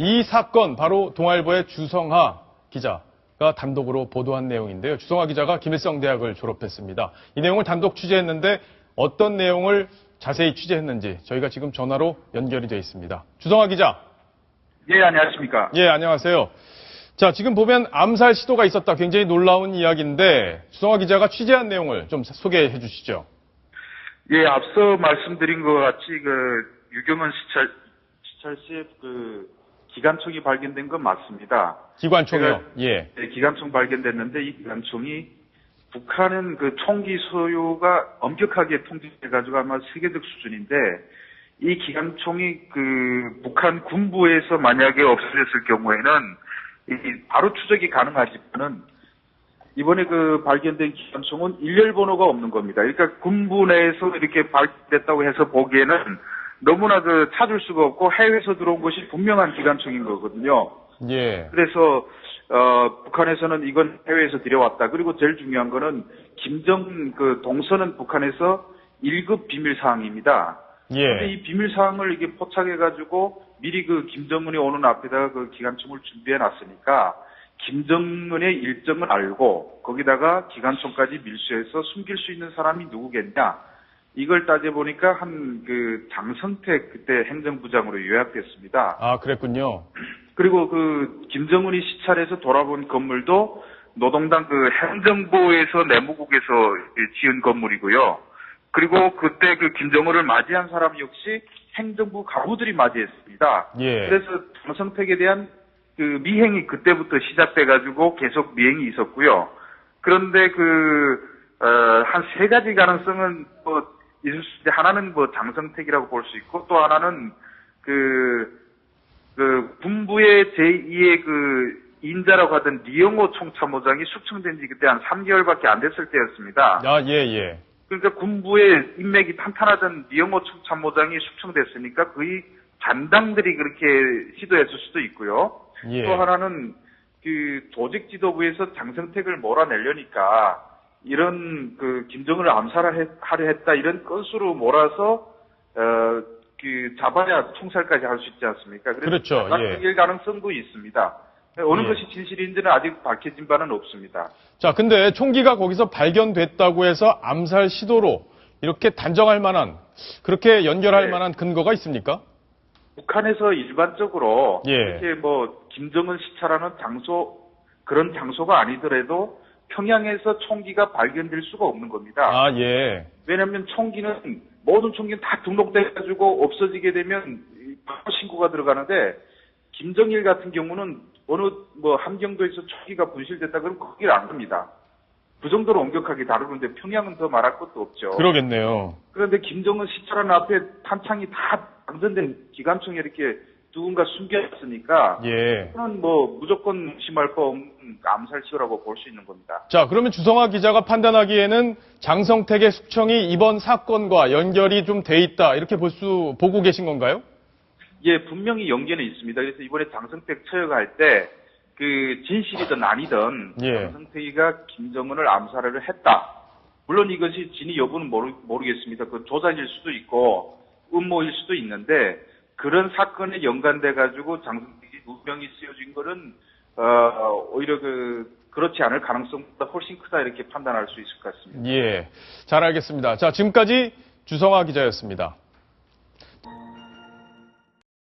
이 사건 바로 동아일보의 주성하 기자가 단독으로 보도한 내용인데요. 주성하 기자가 김일성 대학을 졸업했습니다. 이 내용을 단독 취재했는데 어떤 내용을 자세히 취재했는지 저희가 지금 전화로 연결이 되어 있습니다. 주성하 기자. 예, 안녕하십니까. 예, 안녕하세요. 자, 지금 보면 암살 시도가 있었다. 굉장히 놀라운 이야기인데 주성하 기자가 취재한 내용을 좀 소개해 주시죠. 예, 앞서 말씀드린 것 같이 유경은 시찰 시에 기관총이 발견된 건 맞습니다. 기관총이요? 예. 네, 기관총 발견됐는데 이 기관총이 북한은 총기 소유가 엄격하게 통제돼가지고 아마 세계적 수준인데 이 기관총이 북한 군부에서 만약에 없어졌을 경우에는 바로 추적이 가능하지만은 이번에 발견된 기관총은 일렬번호가 없는 겁니다. 그러니까 군부 내에서 이렇게 발견됐다고 해서 보기에는 너무나 찾을 수가 없고 해외에서 들어온 것이 분명한 기관총인 거거든요. 예. 그래서 북한에서는 이건 해외에서 들여왔다. 그리고 제일 중요한 거는 김정 동선은 북한에서 1급 비밀 사항입니다. 예. 근데 이 비밀 사항을 이게 포착해가지고 미리 김정은이 오는 앞에다가 기관총을 준비해 놨으니까 김정은의 일정을 알고 거기다가 기관총까지 밀수해서 숨길 수 있는 사람이 누구겠냐. 이걸 따져보니까 장성택 그때 행정부장으로 요약됐습니다. 아, 그랬군요. 그리고 김정은이 시찰해서 돌아본 건물도 노동당 행정부에서 내무국에서 지은 건물이고요. 그리고 그때 김정은을 맞이한 사람 역시 행정부 가부들이 맞이했습니다. 예. 그래서 장성택에 대한 미행이 그때부터 시작돼가지고 계속 미행이 있었고요. 그런데 한 세 가지 가능성은 있을 수 있는데 하나는 장성택이라고 볼 수 있고 또 하나는 군부의 제2의 인자라고 하던 리영호 총참모장이 숙청된 지 그때 한 3개월밖에 안 됐을 때였습니다. 아, 예, 예. 그러니까 군부의 인맥이 탄탄하던 리영호 총참모장이 숙청됐으니까 거의 잔당들이 그렇게 시도했을 수도 있고요. 예. 또 하나는 조직 지도부에서 장성택을 몰아내려니까 이런 김정은을 암살하려 했다 이런 건수로 몰아서 잡아야 총살까지 할 수 있지 않습니까? 그렇죠. 일 가능성도 있습니다. 어느 예. 것이 진실인지는 아직 밝혀진 바는 없습니다. 자, 근데 총기가 거기서 발견됐다고 해서 암살 시도로 이렇게 단정할 만한, 그렇게 연결할 네. 만한 근거가 있습니까? 북한에서 일반적으로 예. 이렇게 김정은 시찰하는 그런 장소가 아니더라도 평양에서 총기가 발견될 수가 없는 겁니다. 아, 예. 왜냐하면 모든 총기는 다 등록돼가지고 없어지게 되면 바로 신고가 들어가는데 김정일 같은 경우는 어느 함경도에서 총기가 분실됐다 그러면 거기를 안 갑니다. 그 정도로 엄격하게 다루는데 평양은 더 말할 것도 없죠. 그러겠네요. 그런데 김정은 시찰하는 앞에 탄창이 다 방전된 기관총에 이렇게 누군가 숨겨놨으니까 예. 그건 무조건 의심할 거 없는 암살 시도라고 볼 수 있는 겁니다. 자, 그러면 주성하 기자가 판단하기에는 장성택의 숙청이 이번 사건과 연결이 좀 돼 있다, 이렇게 보고 계신 건가요? 예, 분명히 연계는 있습니다. 그래서 이번에 장성택 처형할 때 진실이든 아니든 예. 장성택이가 김정은을 암살을 했다. 물론 이것이 진위 여부는 모르겠습니다. 조작일 수도 있고 음모일 수도 있는데 그런 사건에 연관돼가지고 장성택이 누명이 쓰여진 거는 오히려 그렇지 않을 가능성보다 훨씬 크다 이렇게 판단할 수 있을 것 같습니다. 예. 잘 알겠습니다. 자, 지금까지 주성하 기자였습니다.